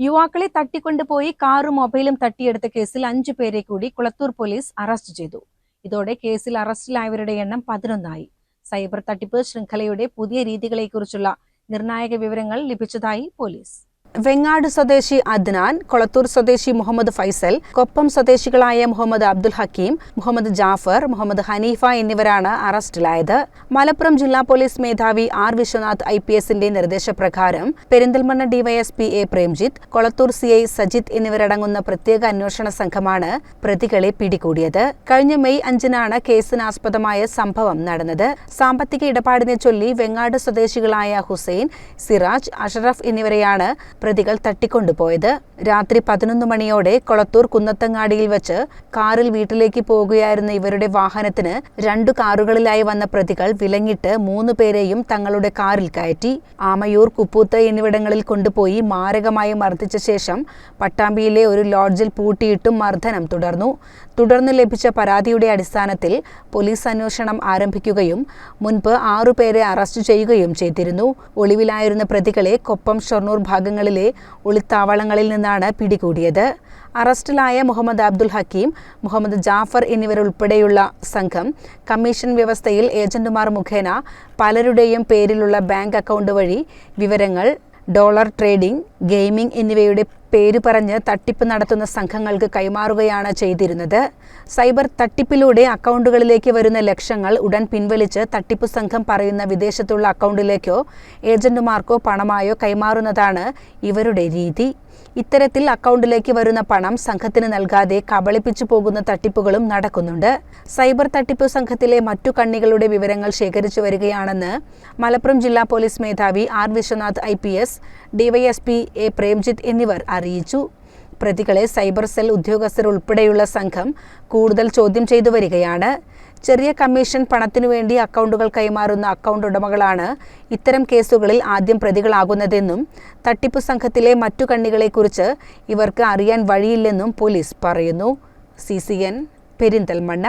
യുവാക്കളെ തട്ടിക്കൊണ്ടുപോയി കാറും മൊബൈലും തട്ടിയെടുത്ത കേസിൽ 5 പേരെ കൂടി കുളത്തൂർ പോലീസ് അറസ്റ്റ് ചെയ്തു. ഇതോടെ കേസിൽ അറസ്റ്റിലായവരുടെ എണ്ണം 11 ആയി. സൈബർ തട്ടിപ്പ് ശൃംഖലയുടെ പുതിയ രീതികളെക്കുറിച്ചുള്ള നിർണായക വിവരങ്ങൾ ലഭിച്ചതായി പോലീസ്. വെങ്ങാട് സ്വദേശി അദ്നാൻ, കൊളത്തൂർ സ്വദേശി മുഹമ്മദ് ഫൈസൽ, കൊപ്പം സ്വദേശികളായ മുഹമ്മദ് അബ്ദുൽ ഹക്കീം, മുഹമ്മദ് ജാഫർ, മുഹമ്മദ് ഹനീഫ എന്നിവരാണ് അറസ്റ്റിലായത്. മലപ്പുറം ജില്ലാ പോലീസ് മേധാവി ആർ വിശ്വനാഥ് IPSന്റെ നിർദ്ദേശപ്രകാരം Perinthalmanna DYSP A Premjith, Kolathur CI Sajith എന്നിവരടങ്ങുന്ന പ്രത്യേക അന്വേഷണ സംഘമാണ് പ്രതികളെ പിടികൂടിയത്. കഴിഞ്ഞ മെയ് 5-നാണ് കേസിനാസ്പദമായ സംഭവം നടന്നത്. സാമ്പത്തിക ഇടപാടിനെ ചൊല്ലി വെങ്ങാട് സ്വദേശികളായ ഹുസൈൻ, സിറാജ്, അഷറഫ് എന്നിവരെയാണ് പ്രതികൾ തട്ടിക്കൊണ്ടുപോയത്. രാത്രി 11 മണിയോടെ കൊളത്തൂർ കുന്നത്തങ്ങാടിയിൽ വെച്ച് കാറിൽ വീട്ടിലേക്ക് പോകുകയായിരുന്ന ഇവരുടെ വാഹനത്തിന് 2 കാറുകളിലായി വന്ന പ്രതികൾ വിലങ്ങിട്ട് 3 പേരെയും തങ്ങളുടെ കാറിൽ കയറ്റി ആമയൂർ, കുപ്പൂത്ത് എന്നിവിടങ്ങളിൽ കൊണ്ടുപോയി മാരകമായി മർദ്ദിച്ച ശേഷം പട്ടാമ്പിയിലെ ഒരു ലോഡ്ജിൽ പൂട്ടിയിട്ടും മർദ്ദനം തുടർന്നു ലഭിച്ച പരാതിയുടെ അടിസ്ഥാനത്തിൽ പോലീസ് അന്വേഷണം ആരംഭിക്കുകയും മുൻപ് 6 പേരെ അറസ്റ്റ് ചെയ്യുകയും ചെയ്തിരുന്നു. ഒളിവിലായിരുന്ന പ്രതികളെ കൊപ്പം, ഷൊർണൂർ ഭാഗങ്ങളിലെ ഒളിത്താവളങ്ങളിൽ നിന്നാണ് പിടികൂടിയത്. അറസ്റ്റിലായ മുഹമ്മദ് അബ്ദുൽ ഹക്കീം, മുഹമ്മദ് ജാഫർ എന്നിവരുൾപ്പെടെയുള്ള സംഘം കമ്മീഷൻ വ്യവസ്ഥയിൽ ഏജന്റുമാർ മുഖേന പലരുടെയും പേരിലുള്ള ബാങ്ക് അക്കൗണ്ട് വഴി വിവരങ്ങൾ ഡോളർ ട്രേഡിംഗ്, ഗെയിമിംഗ് എന്നിവയുടെ പേര് പറഞ്ഞ് തട്ടിപ്പ് നടത്തുന്ന സംഘങ്ങൾക്ക് കൈമാറുകയാണ് ചെയ്തിരുന്നത്. സൈബർ തട്ടിപ്പിലൂടെ അക്കൗണ്ടുകളിലേക്ക് വരുന്ന ലക്ഷങ്ങൾ ഉടൻ പിൻവലിച്ച് തട്ടിപ്പു സംഘം പറയുന്ന വിദേശത്തുള്ള അക്കൗണ്ടിലേക്കോ ഏജന്റുമാർക്കോ പണമായോ കൈമാറുന്നതാണ് ഇവരുടെ രീതി. ഇത്തരത്തിൽ അക്കൗണ്ടിലേക്ക് വരുന്ന പണം സംഘത്തിന് നൽകാതെ കബളിപ്പിച്ചു പോകുന്ന തട്ടിപ്പുകളും നടക്കുന്നുണ്ട്. സൈബർ തട്ടിപ്പു സംഘത്തിലെ മറ്റു കണ്ണികളുടെ വിവരങ്ങൾ ശേഖരിച്ചു വരികയാണെന്ന് മലപ്പുറം ജില്ലാ പോലീസ് മേധാവി R Vishwanath IPS, DYSP A Premjith എന്നിവർ അറിയിച്ചു. പ്രതികളെ സൈബർ സെൽ ഉദ്യോഗസ്ഥർ ഉൾപ്പെടെയുള്ള സംഘം കൂടുതൽ ചോദ്യം ചെയ്തു വരികയാണ്. ചെറിയ കമ്മീഷൻ പണത്തിനു വേണ്ടി അക്കൗണ്ടുകൾ കൈമാറുന്ന അക്കൗണ്ട് ഉടമകളാണ് ഇത്തരം കേസുകളിൽ ആദ്യം പ്രതികളാകുന്നതെന്നും തട്ടിപ്പു സംഘത്തിലെ മറ്റു കണ്ണികളെക്കുറിച്ച് ഇവർക്ക് അറിയാൻ വഴിയില്ലെന്നും പോലീസ് പറയുന്നു. CCN, പെരിന്തൽമണ്ണ.